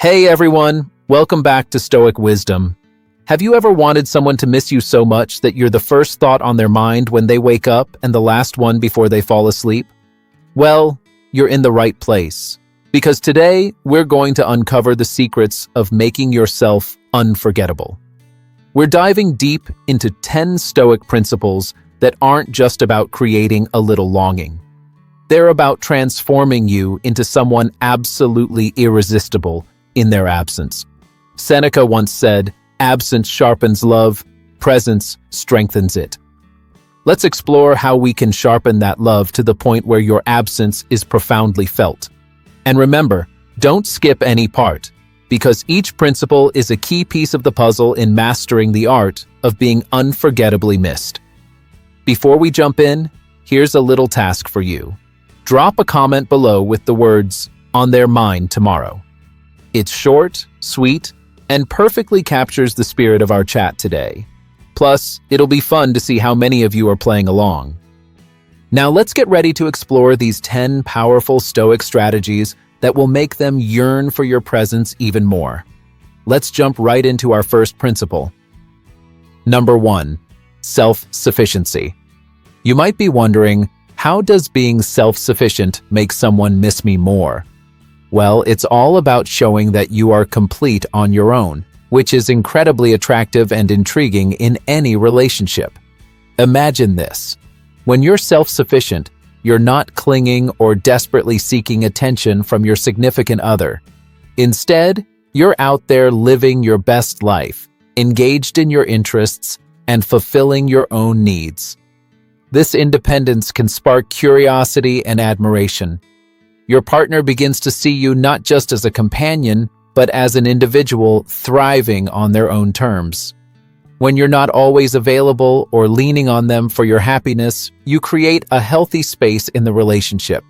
Hey everyone, welcome back to Stoic Wisdom. Have you ever wanted someone to miss you so much that you're the first thought on their mind when they wake up and the last one before they fall asleep? Well, you're in the right place. Because today, we're going to uncover the secrets of making yourself unforgettable. We're diving deep into 10 Stoic principles that aren't just about creating a little longing. They're about transforming you into someone absolutely irresistible in their absence. Seneca once said, "Absence sharpens love, presence strengthens it." Let's explore how we can sharpen that love to the point where your absence is profoundly felt. And remember, don't skip any part, because each principle is a key piece of the puzzle in mastering the art of being unforgettably missed. Before we jump in, here's a little task for you. Drop a comment below with the words, "on their mind tomorrow." It's short, sweet, and perfectly captures the spirit of our chat today. Plus, it'll be fun to see how many of you are playing along. Now let's get ready to explore these 10 powerful Stoic strategies that will make them yearn for your presence even more. Let's jump right into our first principle. Number 1, self-sufficiency. You might be wondering, how does being self-sufficient make someone miss me more? Well, it's all about showing that you are complete on your own, which is incredibly attractive and intriguing in any relationship. Imagine this. When you're self-sufficient, you're not clinging or desperately seeking attention from your significant other. Instead, you're out there living your best life, engaged in your interests, and fulfilling your own needs. This independence can spark curiosity and admiration. Your partner begins to see you not just as a companion, but as an individual thriving on their own terms. When you're not always available or leaning on them for your happiness, you create a healthy space in the relationship.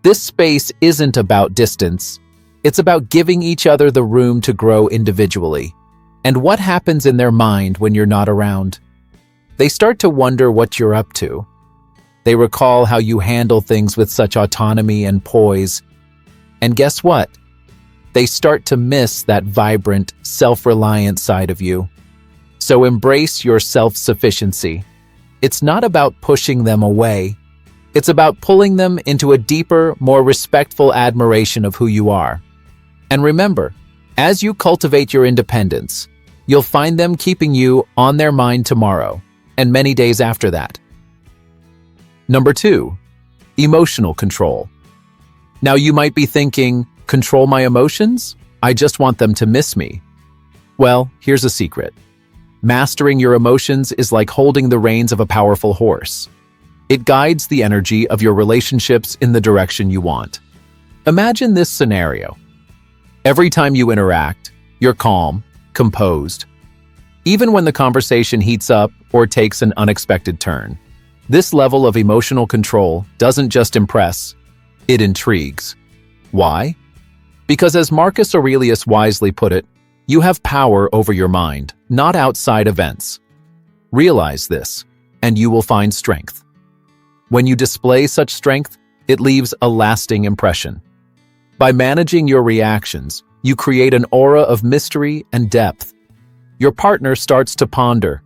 This space isn't about distance. It's about giving each other the room to grow individually. And what happens in their mind when you're not around? They start to wonder what you're up to. They recall how you handle things with such autonomy and poise. And guess what? They start to miss that vibrant, self-reliant side of you. So embrace your self-sufficiency. It's not about pushing them away. It's about pulling them into a deeper, more respectful admiration of who you are. And remember, as you cultivate your independence, you'll find them keeping you on their mind tomorrow and many days after that. Number 2, emotional control. Now you might be thinking, control my emotions? I just want them to miss me. Well, here's a secret. Mastering your emotions is like holding the reins of a powerful horse. It guides the energy of your relationships in the direction you want. Imagine this scenario. Every time you interact, you're calm, composed, even when the conversation heats up or takes an unexpected turn. This level of emotional control doesn't just impress, it intrigues. Why? Because as Marcus Aurelius wisely put it, you have power over your mind, not outside events. Realize this, and you will find strength. When you display such strength, it leaves a lasting impression. By managing your reactions, you create an aura of mystery and depth. Your partner starts to ponder,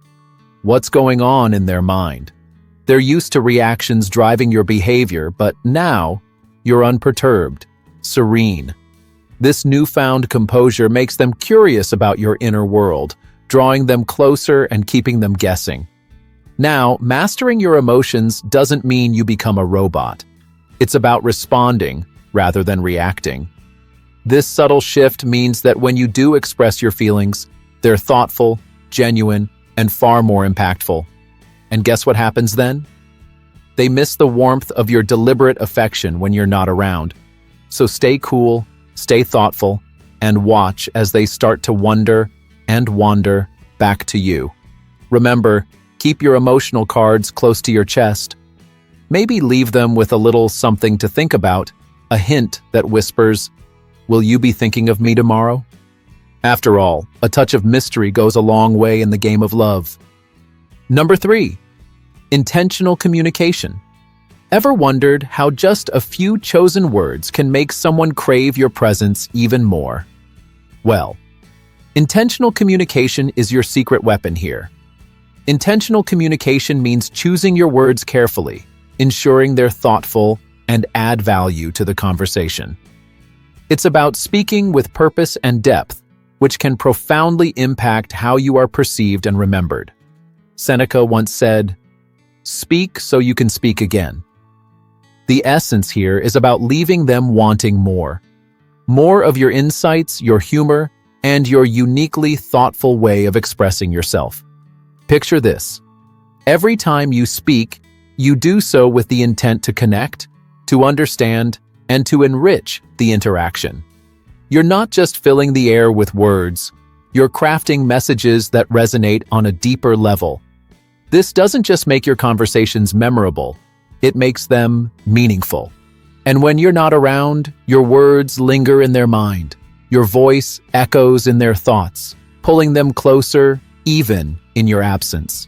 what's going on in their mind? They're used to reactions driving your behavior, but now you're unperturbed, serene. This newfound composure makes them curious about your inner world, drawing them closer and keeping them guessing. Now, mastering your emotions doesn't mean you become a robot. It's about responding rather than reacting. This subtle shift means that when you do express your feelings, they're thoughtful, genuine, and far more impactful. And guess what happens then? They miss the warmth of your deliberate affection when you're not around. So stay cool, stay thoughtful, and watch as they start to wonder and wander back to you. Remember, keep your emotional cards close to your chest. Maybe leave them with a little something to think about, a hint that whispers, "Will you be thinking of me tomorrow?" After all, a touch of mystery goes a long way in the game of love. Number 3, intentional communication. Ever wondered how just a few chosen words can make someone crave your presence even more? Well, intentional communication is your secret weapon here. Intentional communication means choosing your words carefully, ensuring they're thoughtful and add value to the conversation. It's about speaking with purpose and depth, which can profoundly impact how you are perceived and remembered. Seneca once said, "Speak so you can speak again." The essence here is about leaving them wanting more. More of your insights, your humor, and your uniquely thoughtful way of expressing yourself. Picture this. Every time you speak, you do so with the intent to connect, to understand, and to enrich the interaction. You're not just filling the air with words, you're crafting messages that resonate on a deeper level. This doesn't just make your conversations memorable, it makes them meaningful. And when you're not around, your words linger in their mind. Your voice echoes in their thoughts, pulling them closer even in your absence.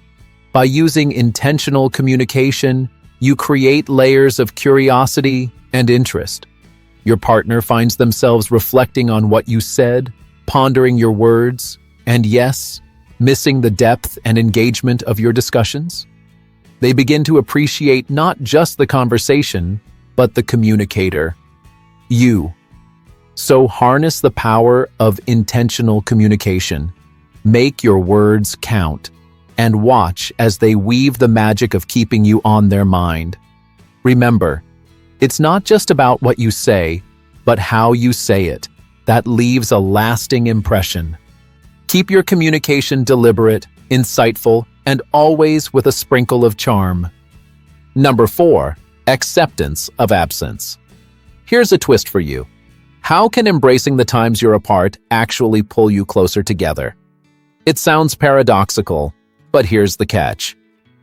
By using intentional communication, you create layers of curiosity and interest. Your partner finds themselves reflecting on what you said, pondering your words, and yes, missing the depth and engagement of your discussions. They begin to appreciate not just the conversation, but the communicator, you. So harness the power of intentional communication. Make your words count, and watch as they weave the magic of keeping you on their mind. Remember, it's not just about what you say, but how you say it that leaves a lasting impression. Keep your communication deliberate, insightful, and always with a sprinkle of charm. Number 4, acceptance of absence. Here's a twist for you. How can embracing the times you're apart actually pull you closer together? It sounds paradoxical, but here's the catch.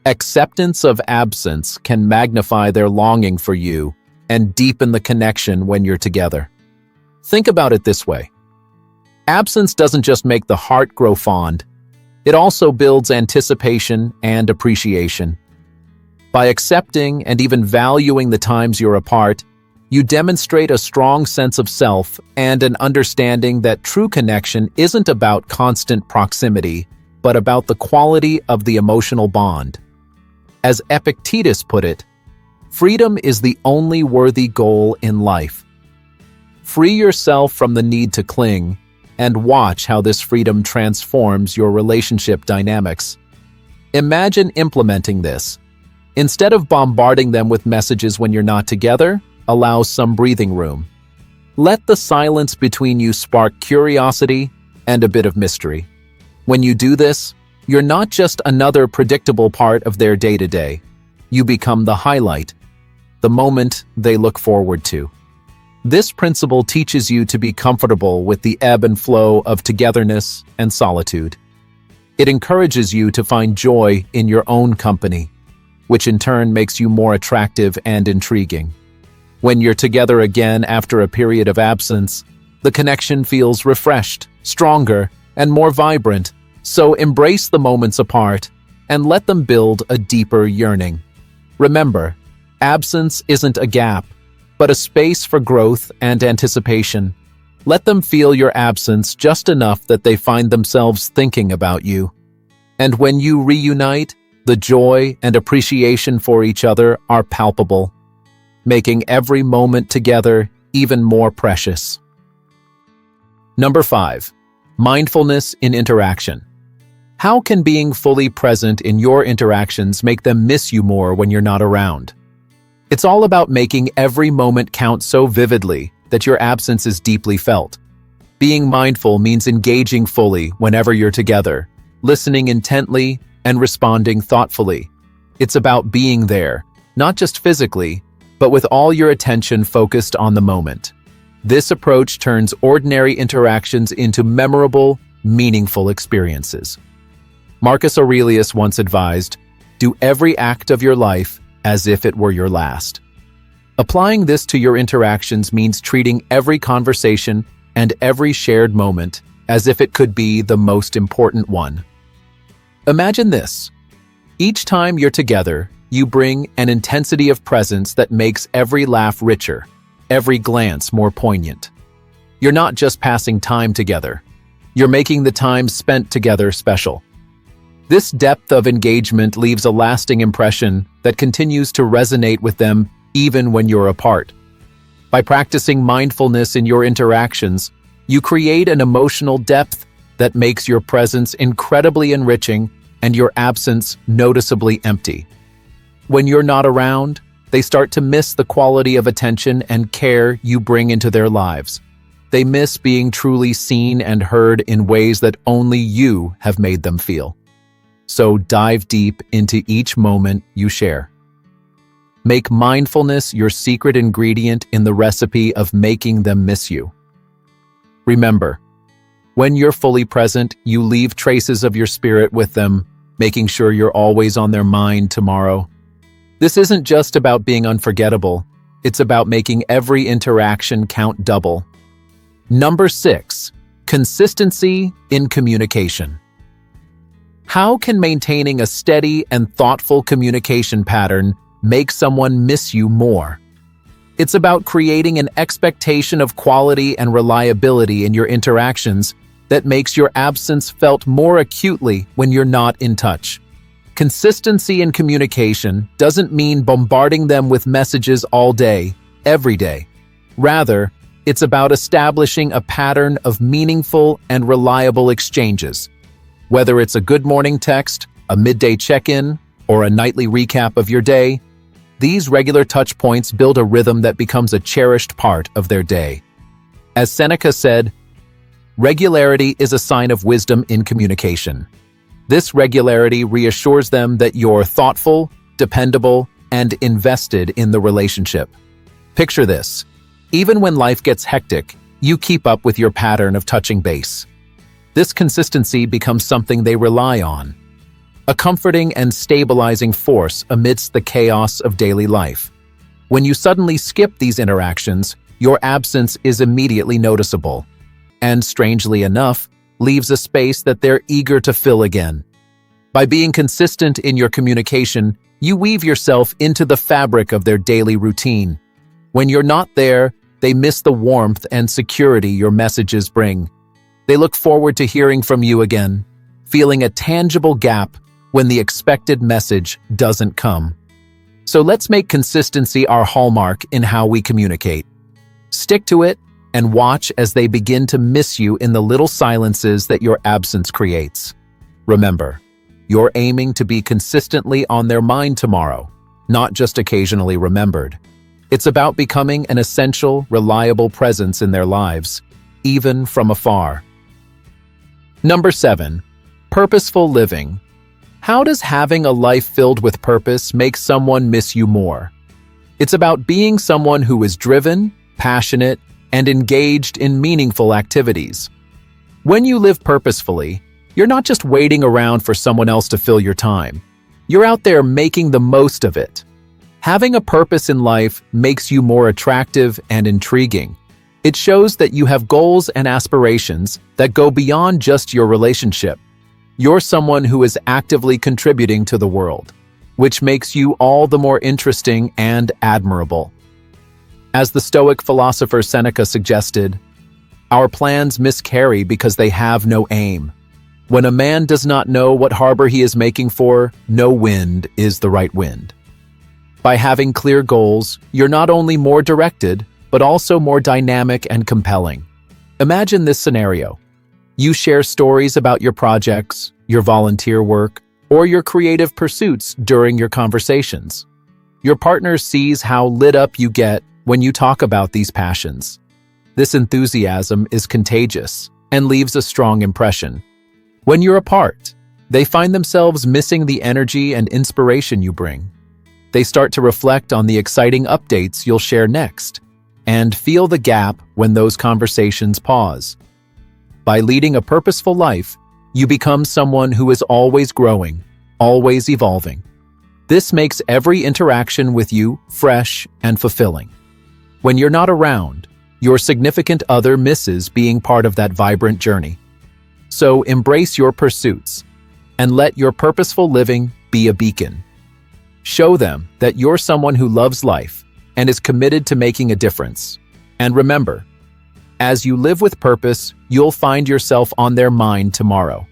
Acceptance of absence can magnify their longing for you and deepen the connection when you're together. Think about it this way. Absence doesn't just make the heart grow fond, it also builds anticipation and appreciation. By accepting and even valuing the times you're apart, you demonstrate a strong sense of self and an understanding that true connection isn't about constant proximity, but about the quality of the emotional bond. As Epictetus put it, freedom is the only worthy goal in life. Free yourself from the need to cling, and watch how this freedom transforms your relationship dynamics. Imagine implementing this. Instead of bombarding them with messages when you're not together, allow some breathing room. Let the silence between you spark curiosity and a bit of mystery. When you do this, you're not just another predictable part of their day-to-day. You become the highlight, the moment they look forward to. This principle teaches you to be comfortable with the ebb and flow of togetherness and solitude. It encourages you to find joy in your own company, which in turn makes you more attractive and intriguing. When you're together again after a period of absence, the connection feels refreshed, stronger, and more vibrant, so embrace the moments apart and let them build a deeper yearning. Remember, absence isn't a gap, but a space for growth and anticipation. Let them feel your absence just enough that they find themselves thinking about you. And when you reunite, the joy and appreciation for each other are palpable, making every moment together even more precious. Number 5, mindfulness in interaction. How can being fully present in your interactions make them miss you more when you're not around? It's all about making every moment count so vividly that your absence is deeply felt. Being mindful means engaging fully whenever you're together, listening intently, and responding thoughtfully. It's about being there, not just physically, but with all your attention focused on the moment. This approach turns ordinary interactions into memorable, meaningful experiences. Marcus Aurelius once advised, "Do every act of your life as if it were your last." Applying this to your interactions means treating every conversation and every shared moment as if it could be the most important one. Imagine this. Each time you're together, you bring an intensity of presence that makes every laugh richer, every glance more poignant. You're not just passing time together. You're making the time spent together special. This depth of engagement leaves a lasting impression that continues to resonate with them even when you're apart. By practicing mindfulness in your interactions, you create an emotional depth that makes your presence incredibly enriching and your absence noticeably empty. When you're not around, they start to miss the quality of attention and care you bring into their lives. They miss being truly seen and heard in ways that only you have made them feel. So dive deep into each moment you share. Make mindfulness your secret ingredient in the recipe of making them miss you. Remember, when you're fully present, you leave traces of your spirit with them, making sure you're always on their mind tomorrow. This isn't just about being unforgettable, it's about making every interaction count double. Number 6, consistency in communication. How can maintaining a steady and thoughtful communication pattern make someone miss you more? It's about creating an expectation of quality and reliability in your interactions that makes your absence felt more acutely when you're not in touch. Consistency in communication doesn't mean bombarding them with messages all day, every day. Rather, it's about establishing a pattern of meaningful and reliable exchanges. Whether it's a good morning text, a midday check-in, or a nightly recap of your day, these regular touch points build a rhythm that becomes a cherished part of their day. As Seneca said, regularity is a sign of wisdom in communication. This regularity reassures them that you're thoughtful, dependable, and invested in the relationship. Picture this. Even when life gets hectic, you keep up with your pattern of touching base. This consistency becomes something they rely on, a comforting and stabilizing force amidst the chaos of daily life. When you suddenly skip these interactions, your absence is immediately noticeable, and strangely enough, leaves a space that they're eager to fill again. By being consistent in your communication, you weave yourself into the fabric of their daily routine. When you're not there, they miss the warmth and security your messages bring. They look forward to hearing from you again, feeling a tangible gap when the expected message doesn't come. So let's make consistency our hallmark in how we communicate. Stick to it and watch as they begin to miss you in the little silences that your absence creates. Remember, you're aiming to be consistently on their mind tomorrow, not just occasionally remembered. It's about becoming an essential, reliable presence in their lives, even from afar. Number 7, purposeful living. How does having a life filled with purpose make someone miss you more? It's about being someone who is driven, passionate, and engaged in meaningful activities. When you live purposefully, you're not just waiting around for someone else to fill your time. You're out there making the most of it. Having a purpose in life makes you more attractive and intriguing. It shows that you have goals and aspirations that go beyond just your relationship. You're someone who is actively contributing to the world, which makes you all the more interesting and admirable. As the Stoic philosopher Seneca suggested, our plans miscarry because they have no aim. When a man does not know what harbor he is making for, no wind is the right wind. By having clear goals, you're not only more directed, but also more dynamic and compelling. Imagine this scenario. You share stories about your projects, your volunteer work, or your creative pursuits during your conversations. Your partner sees how lit up you get when you talk about these passions. This enthusiasm is contagious and leaves a strong impression. When you're apart, they find themselves missing the energy and inspiration you bring. They start to reflect on the exciting updates you'll share next, and feel the gap when those conversations pause. By leading a purposeful life, you become someone who is always growing, always evolving. This makes every interaction with you fresh and fulfilling. When you're not around, your significant other misses being part of that vibrant journey. So embrace your pursuits and let your purposeful living be a beacon. Show them that you're someone who loves life and is committed to making a difference. And remember, As you live with purpose, you'll find yourself on their mind tomorrow.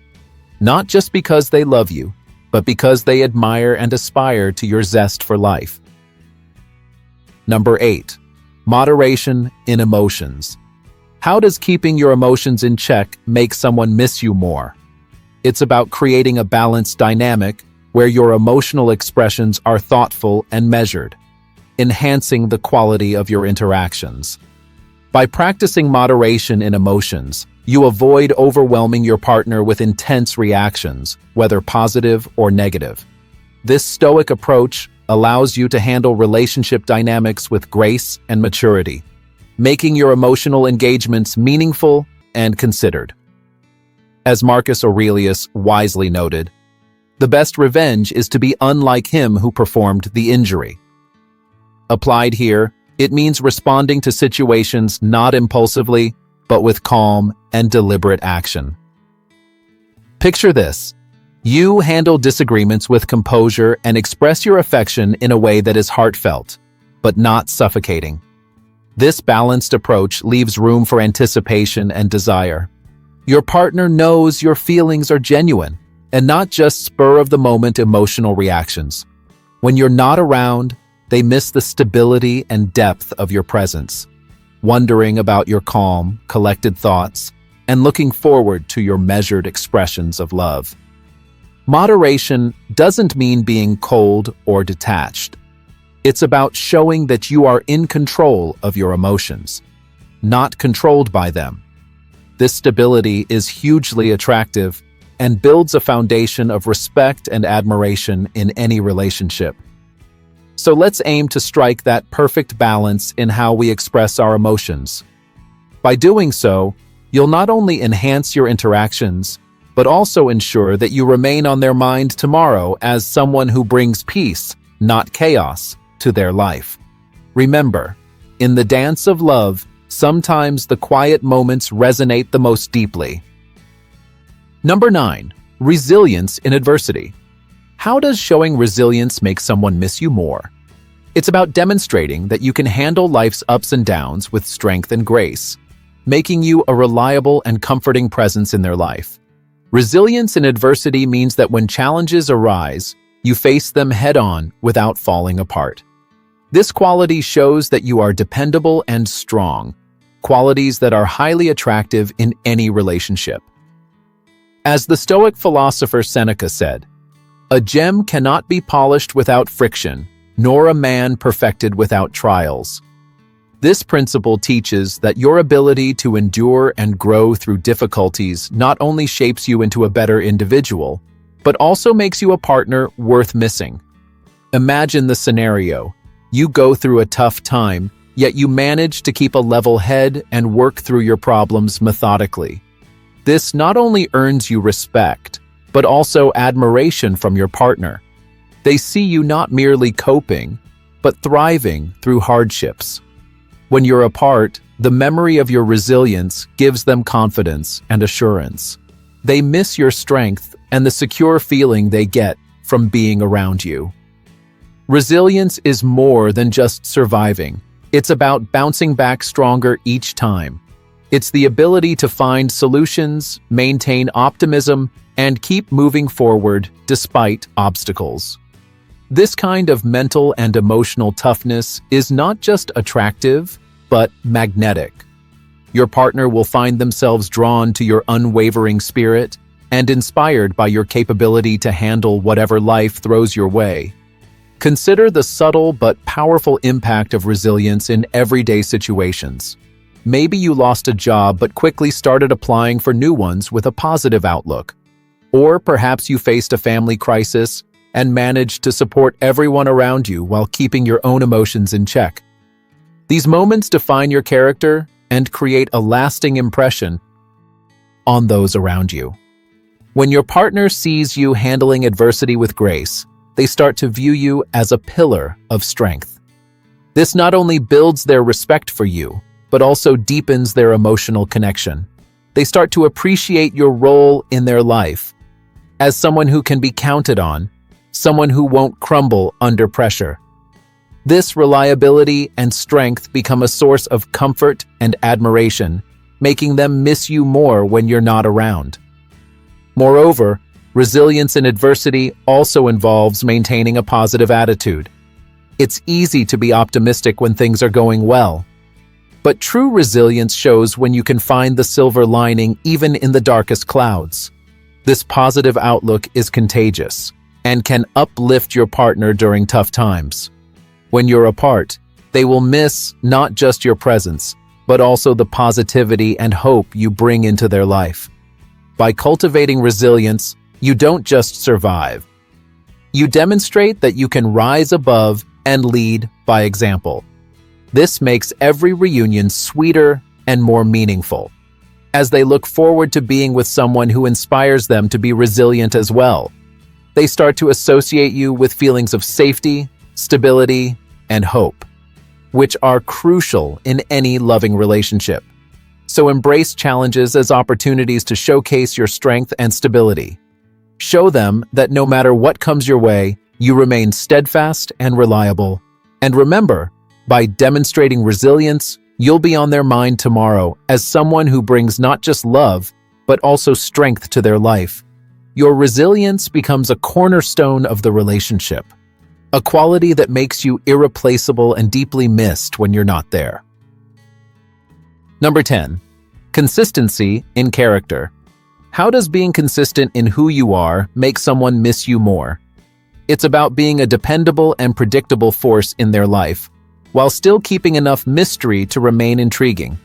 Not just because they love you, but because they admire and aspire to your zest for life. Number 8. Moderation in emotions. How does keeping your emotions in check make someone miss you more? It's about creating a balanced dynamic where your emotional expressions are thoughtful and measured, enhancing the quality of your interactions. By practicing moderation in emotions, you avoid overwhelming your partner with intense reactions, whether positive or negative. This Stoic approach allows you to handle relationship dynamics with grace and maturity, making your emotional engagements meaningful and considered. As Marcus Aurelius wisely noted, the best revenge is to be unlike him who performed the injury. Applied here, it means responding to situations not impulsively, but with calm and deliberate action. Picture this. You handle disagreements with composure and express your affection in a way that is heartfelt, but not suffocating. This balanced approach leaves room for anticipation and desire. Your partner knows your feelings are genuine and not just spur-of-the-moment emotional reactions. When you're not around, they miss the stability and depth of your presence, wondering about your calm, collected thoughts, and looking forward to your measured expressions of love. Moderation doesn't mean being cold or detached. It's about showing that you are in control of your emotions, not controlled by them. This stability is hugely attractive and builds a foundation of respect and admiration in any relationship. So let's aim to strike that perfect balance in how we express our emotions. By doing so, you'll not only enhance your interactions, but also ensure that you remain on their mind tomorrow as someone who brings peace, not chaos, to their life. Remember, in the dance of love, sometimes the quiet moments resonate the most deeply. Number 9. Resilience in adversity. How does showing resilience make someone miss you more? It's about demonstrating that you can handle life's ups and downs with strength and grace, making you a reliable and comforting presence in their life. Resilience in adversity means that when challenges arise, you face them head-on without falling apart. This quality shows that you are dependable and strong, qualities that are highly attractive in any relationship. As the Stoic philosopher Seneca said, "A gem cannot be polished without friction, nor a man perfected without trials." This principle teaches that your ability to endure and grow through difficulties not only shapes you into a better individual, but also makes you a partner worth missing. Imagine the scenario. You go through a tough time, yet you manage to keep a level head and work through your problems methodically. This not only earns you respect, but also admiration from your partner. They see you not merely coping, but thriving through hardships. When you're apart, the memory of your resilience gives them confidence and assurance. They miss your strength and the secure feeling they get from being around you. Resilience is more than just surviving. It's about bouncing back stronger each time. It's the ability to find solutions, maintain optimism, and keep moving forward despite obstacles. This kind of mental and emotional toughness is not just attractive, but magnetic. Your partner will find themselves drawn to your unwavering spirit and inspired by your capability to handle whatever life throws your way. Consider the subtle but powerful impact of resilience in everyday situations. Maybe you lost a job but quickly started applying for new ones with a positive outlook. Or perhaps you faced a family crisis and managed to support everyone around you while keeping your own emotions in check. These moments define your character and create a lasting impression on those around you. When your partner sees you handling adversity with grace, they start to view you as a pillar of strength. This not only builds their respect for you, but also deepens their emotional connection. They start to appreciate your role in their life as someone who can be counted on, someone who won't crumble under pressure. This reliability and strength become a source of comfort and admiration, making them miss you more when you're not around. Moreover, resilience in adversity also involves maintaining a positive attitude. It's easy to be optimistic when things are going well. But true resilience shows when you can find the silver lining even in the darkest clouds. This positive outlook is contagious and can uplift your partner during tough times. When you're apart, they will miss not just your presence, but also the positivity and hope you bring into their life. By cultivating resilience, you don't just survive. You demonstrate that you can rise above and lead by example. This makes every reunion sweeter and more meaningful, as they look forward to being with someone who inspires them to be resilient as well. They start to associate you with feelings of safety, stability, and hope, which are crucial in any loving relationship. So embrace challenges as opportunities to showcase your strength and stability. Show them that no matter what comes your way, you remain steadfast and reliable. And remember, by demonstrating resilience, you'll be on their mind tomorrow as someone who brings not just love, but also strength to their life. Your resilience becomes a cornerstone of the relationship, a quality that makes you irreplaceable and deeply missed when you're not there. Number 10. Consistency in character. How does being consistent in who you are make someone miss you more? It's about being a dependable and predictable force in their life, while still keeping enough mystery to remain intriguing.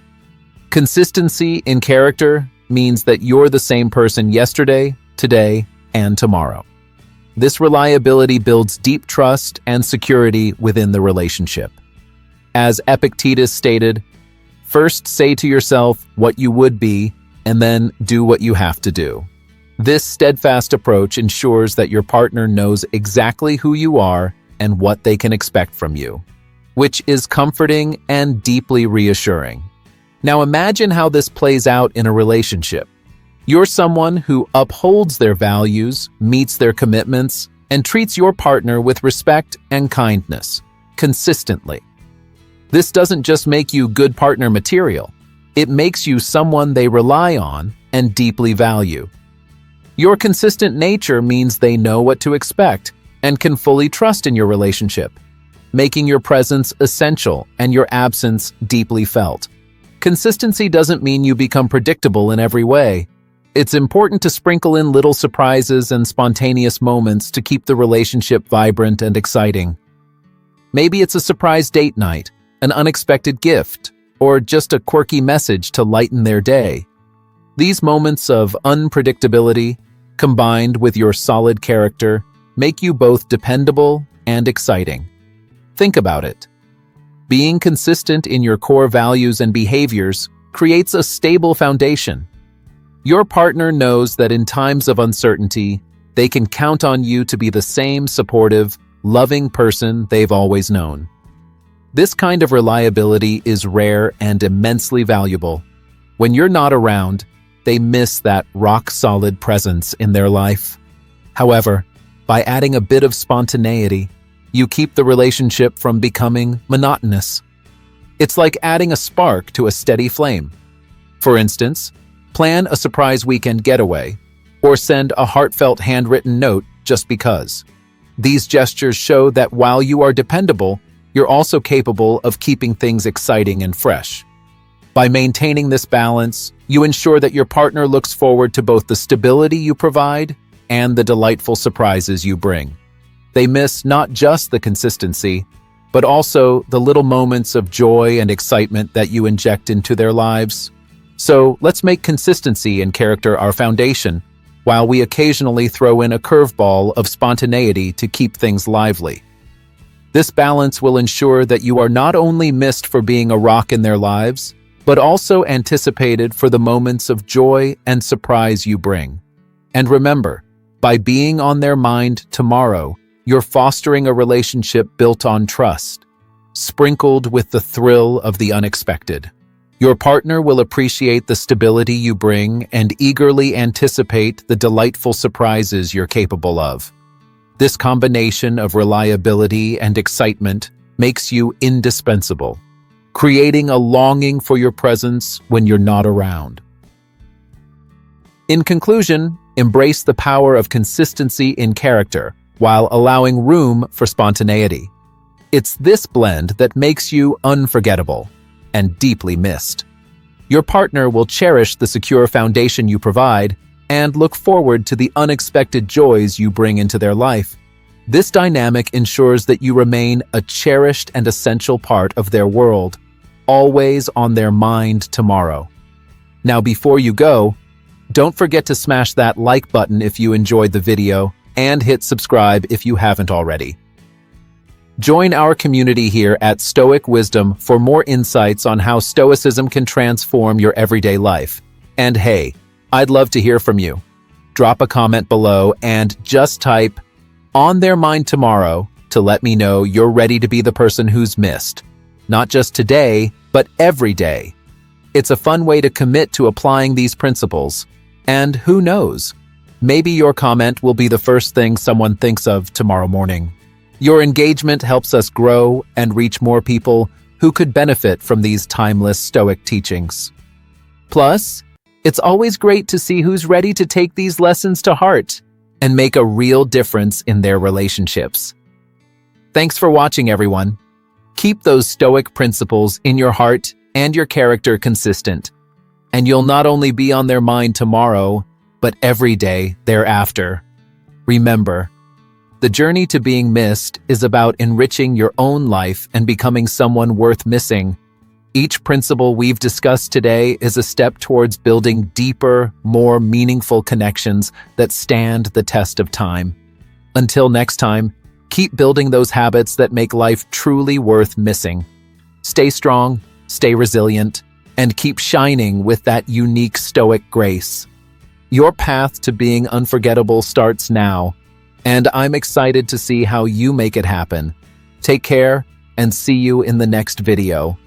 Consistency in character means that you're the same person yesterday, today, and tomorrow. This reliability builds deep trust and security within the relationship. As Epictetus stated, first say to yourself what you would be, and then do what you have to do. This steadfast approach ensures that your partner knows exactly who you are and what they can expect from you, which is comforting and deeply reassuring. Now imagine how this plays out in a relationship. You're someone who upholds their values, meets their commitments, and treats your partner with respect and kindness, consistently. This doesn't just make you good partner material, it makes you someone they rely on and deeply value. Your consistent nature means they know what to expect and can fully trust in your relationship, making your presence essential and your absence deeply felt. Consistency doesn't mean you become predictable in every way. It's important to sprinkle in little surprises and spontaneous moments to keep the relationship vibrant and exciting. Maybe it's a surprise date night, an unexpected gift, or just a quirky message to lighten their day. These moments of unpredictability, combined with your solid character, make you both dependable and exciting. Think about it. Being consistent in your core values and behaviors creates a stable foundation. Your partner knows that in times of uncertainty, they can count on you to be the same supportive, loving person they've always known. This kind of reliability is rare and immensely valuable. When you're not around, they miss that rock-solid presence in their life. However, by adding a bit of spontaneity, you keep the relationship from becoming monotonous. It's like adding a spark to a steady flame. For instance, plan a surprise weekend getaway, or send a heartfelt handwritten note just because. These gestures show that while you are dependable, you're also capable of keeping things exciting and fresh. By maintaining this balance, you ensure that your partner looks forward to both the stability you provide and the delightful surprises you bring. They miss not just the consistency, but also the little moments of joy and excitement that you inject into their lives. So let's make consistency and character our foundation, while we occasionally throw in a curveball of spontaneity to keep things lively. This balance will ensure that you are not only missed for being a rock in their lives, but also anticipated for the moments of joy and surprise you bring. And remember, by being on their mind tomorrow, you're fostering a relationship built on trust, sprinkled with the thrill of the unexpected. Your partner will appreciate the stability you bring and eagerly anticipate the delightful surprises you're capable of. This combination of reliability and excitement makes you indispensable, creating a longing for your presence when you're not around. In conclusion, embrace the power of consistency in character while allowing room for spontaneity. It's this blend that makes you unforgettable and deeply missed. Your partner will cherish the secure foundation you provide and look forward to the unexpected joys you bring into their life. This dynamic ensures that you remain a cherished and essential part of their world, always on their mind tomorrow. Now, before you go, don't forget to smash that like button if you enjoyed the video and hit subscribe if you haven't already. Join our community here at Stoic Wisdom for more insights on how Stoicism can transform your everyday life. And hey, I'd love to hear from you. Drop a comment below and just type "on their mind tomorrow" to let me know you're ready to be the person who's missed. Not just today, but every day. It's a fun way to commit to applying these principles. And who knows, maybe your comment will be the first thing someone thinks of tomorrow morning. Your engagement helps us grow and reach more people who could benefit from these timeless Stoic teachings. Plus, it's always great to see who's ready to take these lessons to heart and make a real difference in their relationships. Thanks for watching, everyone. Keep those Stoic principles in your heart and your character consistent, and you'll not only be on their mind tomorrow, but every day thereafter. Remember, the journey to being missed is about enriching your own life and becoming someone worth missing. Each principle we've discussed today is a step towards building deeper, more meaningful connections that stand the test of time. Until next time, keep building those habits that make life truly worth missing. Stay strong, stay resilient, and keep shining with that unique Stoic grace. Your path to being unforgettable starts now, and I'm excited to see how you make it happen. Take care, and see you in the next video.